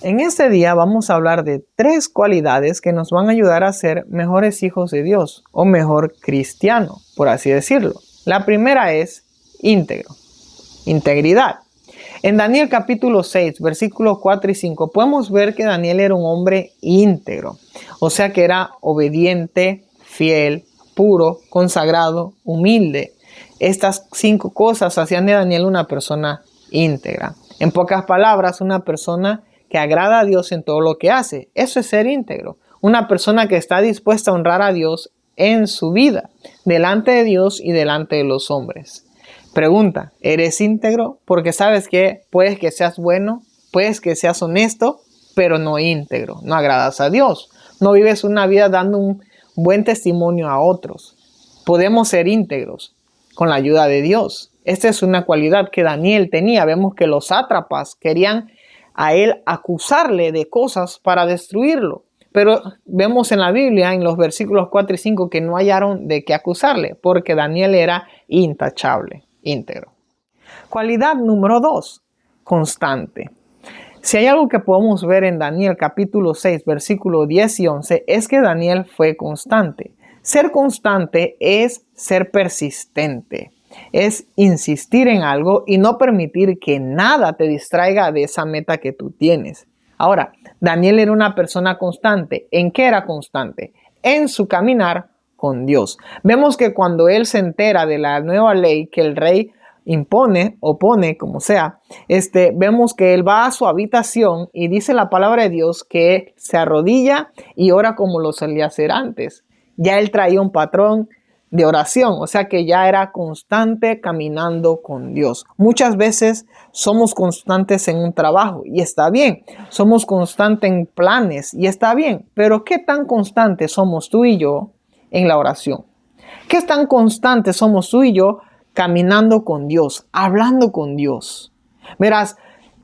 En este día vamos a hablar de 3 cualidades que nos van a ayudar a ser mejores hijos de Dios o mejor cristiano, por así decirlo. La primera es íntegro, integridad. En Daniel capítulo 6, versículos 4 y 5, podemos ver que Daniel era un hombre íntegro, o sea que era obediente, fiel, puro, consagrado, humilde. Estas 5 cosas hacían de Daniel una persona íntegra. En pocas palabras, una persona que agrada a Dios en todo lo que hace. Eso es ser íntegro. Una persona que está dispuesta a honrar a Dios en su vida, delante de Dios y delante de los hombres. Pregunta, ¿eres íntegro? Porque sabes que puedes que seas bueno, puedes que seas honesto, pero no íntegro. No agradas a Dios. No vives una vida dando un buen testimonio a otros. Podemos ser íntegros con la ayuda de Dios. Esta es una cualidad que Daniel tenía. Vemos que los sátrapas querían a él acusarle de cosas para destruirlo. Pero vemos en la Biblia, en los versículos 4 y 5, que no hallaron de qué acusarle, porque Daniel era intachable, íntegro. Cualidad número 2, constante. Si hay algo que podemos ver en Daniel capítulo 6, versículos 10 y 11, es que Daniel fue constante. Ser constante es ser persistente. Es insistir en algo y no permitir que nada te distraiga de esa meta que tú tienes. Ahora, Daniel era una persona constante. ¿En qué era constante? En su caminar con Dios. Vemos que cuando él se entera de la nueva ley que el rey impone o pone, como sea, vemos que él va a su habitación y dice la palabra de Dios que se arrodilla y ora como lo solía hacer antes. Ya él traía un patrón de oración, o sea que ya era constante caminando con Dios. Muchas veces somos constantes en un trabajo y está bien, somos constantes en planes y está bien, pero ¿qué tan constantes somos tú y yo en la oración? ¿Qué tan constantes somos tú y yo caminando con Dios, hablando con Dios? Verás,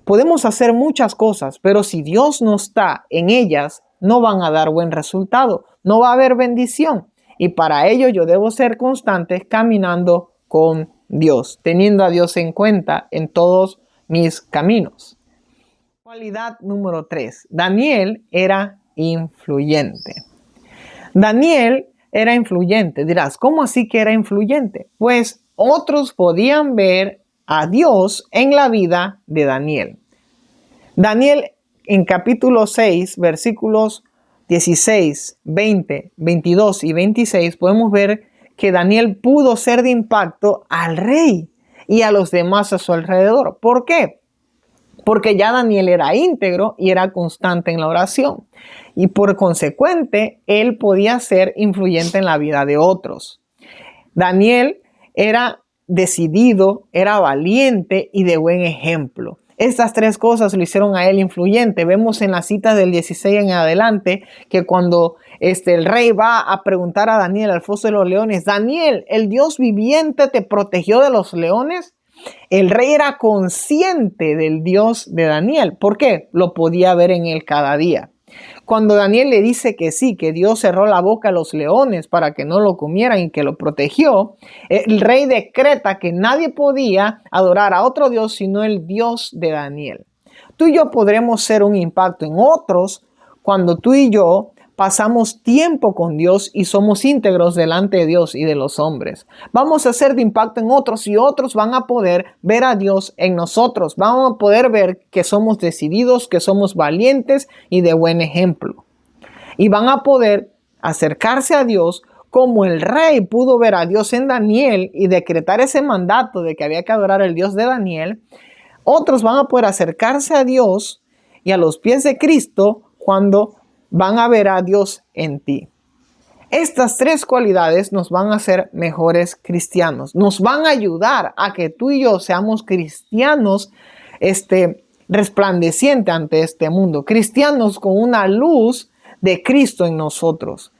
podemos hacer muchas cosas, pero si Dios no está en ellas, no van a dar buen resultado, no va a haber bendición. Y para ello yo debo ser constante caminando con Dios, teniendo a Dios en cuenta en todos mis caminos. Cualidad número 3. Daniel era influyente. Daniel era influyente. Dirás, ¿cómo así que era influyente? Pues otros podían ver a Dios en la vida de Daniel. Daniel en capítulo 6, versículos 16, 20, 22 y 26, podemos ver que Daniel pudo ser de impacto al rey y a los demás a su alrededor. ¿Por qué? Porque ya Daniel era íntegro y era constante en la oración. Y por consecuente, él podía ser influyente en la vida de otros. Daniel era decidido, era valiente y de buen ejemplo. Estas 3 cosas lo hicieron a él influyente. Vemos en la cita del 16 en adelante que cuando el rey va a preguntar a Daniel al foso de los leones, Daniel, ¿el Dios viviente te protegió de los leones? El rey era consciente del Dios de Daniel. ¿Por qué? Lo podía ver en él cada día. Cuando Daniel le dice que sí, que Dios cerró la boca a los leones para que no lo comieran y que lo protegió, el rey decreta que nadie podía adorar a otro Dios sino el Dios de Daniel. Tú y yo podremos ser un impacto en otros cuando tú y yo pasamos tiempo con Dios y somos íntegros delante de Dios y de los hombres. Vamos a ser de impacto en otros y otros van a poder ver a Dios en nosotros. Vamos a poder ver que somos decididos, que somos valientes y de buen ejemplo. Y van a poder acercarse a Dios como el rey pudo ver a Dios en Daniel y decretar ese mandato de que había que adorar al Dios de Daniel. Otros van a poder acercarse a Dios y a los pies de Cristo cuando van a ver a Dios en ti. Estas 3 cualidades nos van a hacer mejores cristianos. Nos van a ayudar a que tú y yo seamos cristianos resplandecientes ante este mundo. Cristianos con una luz de Cristo en nosotros.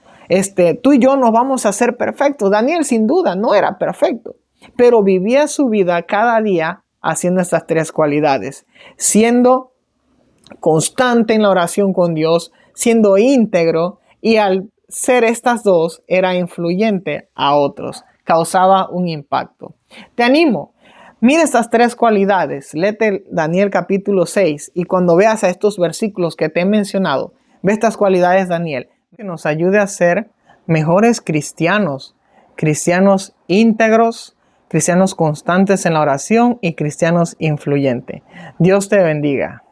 Tú y yo no vamos a ser perfectos. Daniel sin duda no era perfecto, pero vivía su vida cada día haciendo estas 3 cualidades. Siendo constante en la oración con Dios, siendo íntegro y al ser estas 2 era influyente a otros, causaba un impacto. Te animo, Mira estas 3 cualidades. Léete Daniel capítulo 6 y cuando veas a estos versículos que te he mencionado, ve estas cualidades, Daniel, que nos ayude a ser mejores cristianos, cristianos íntegros, cristianos constantes en la oración y cristianos influyentes. Dios te bendiga.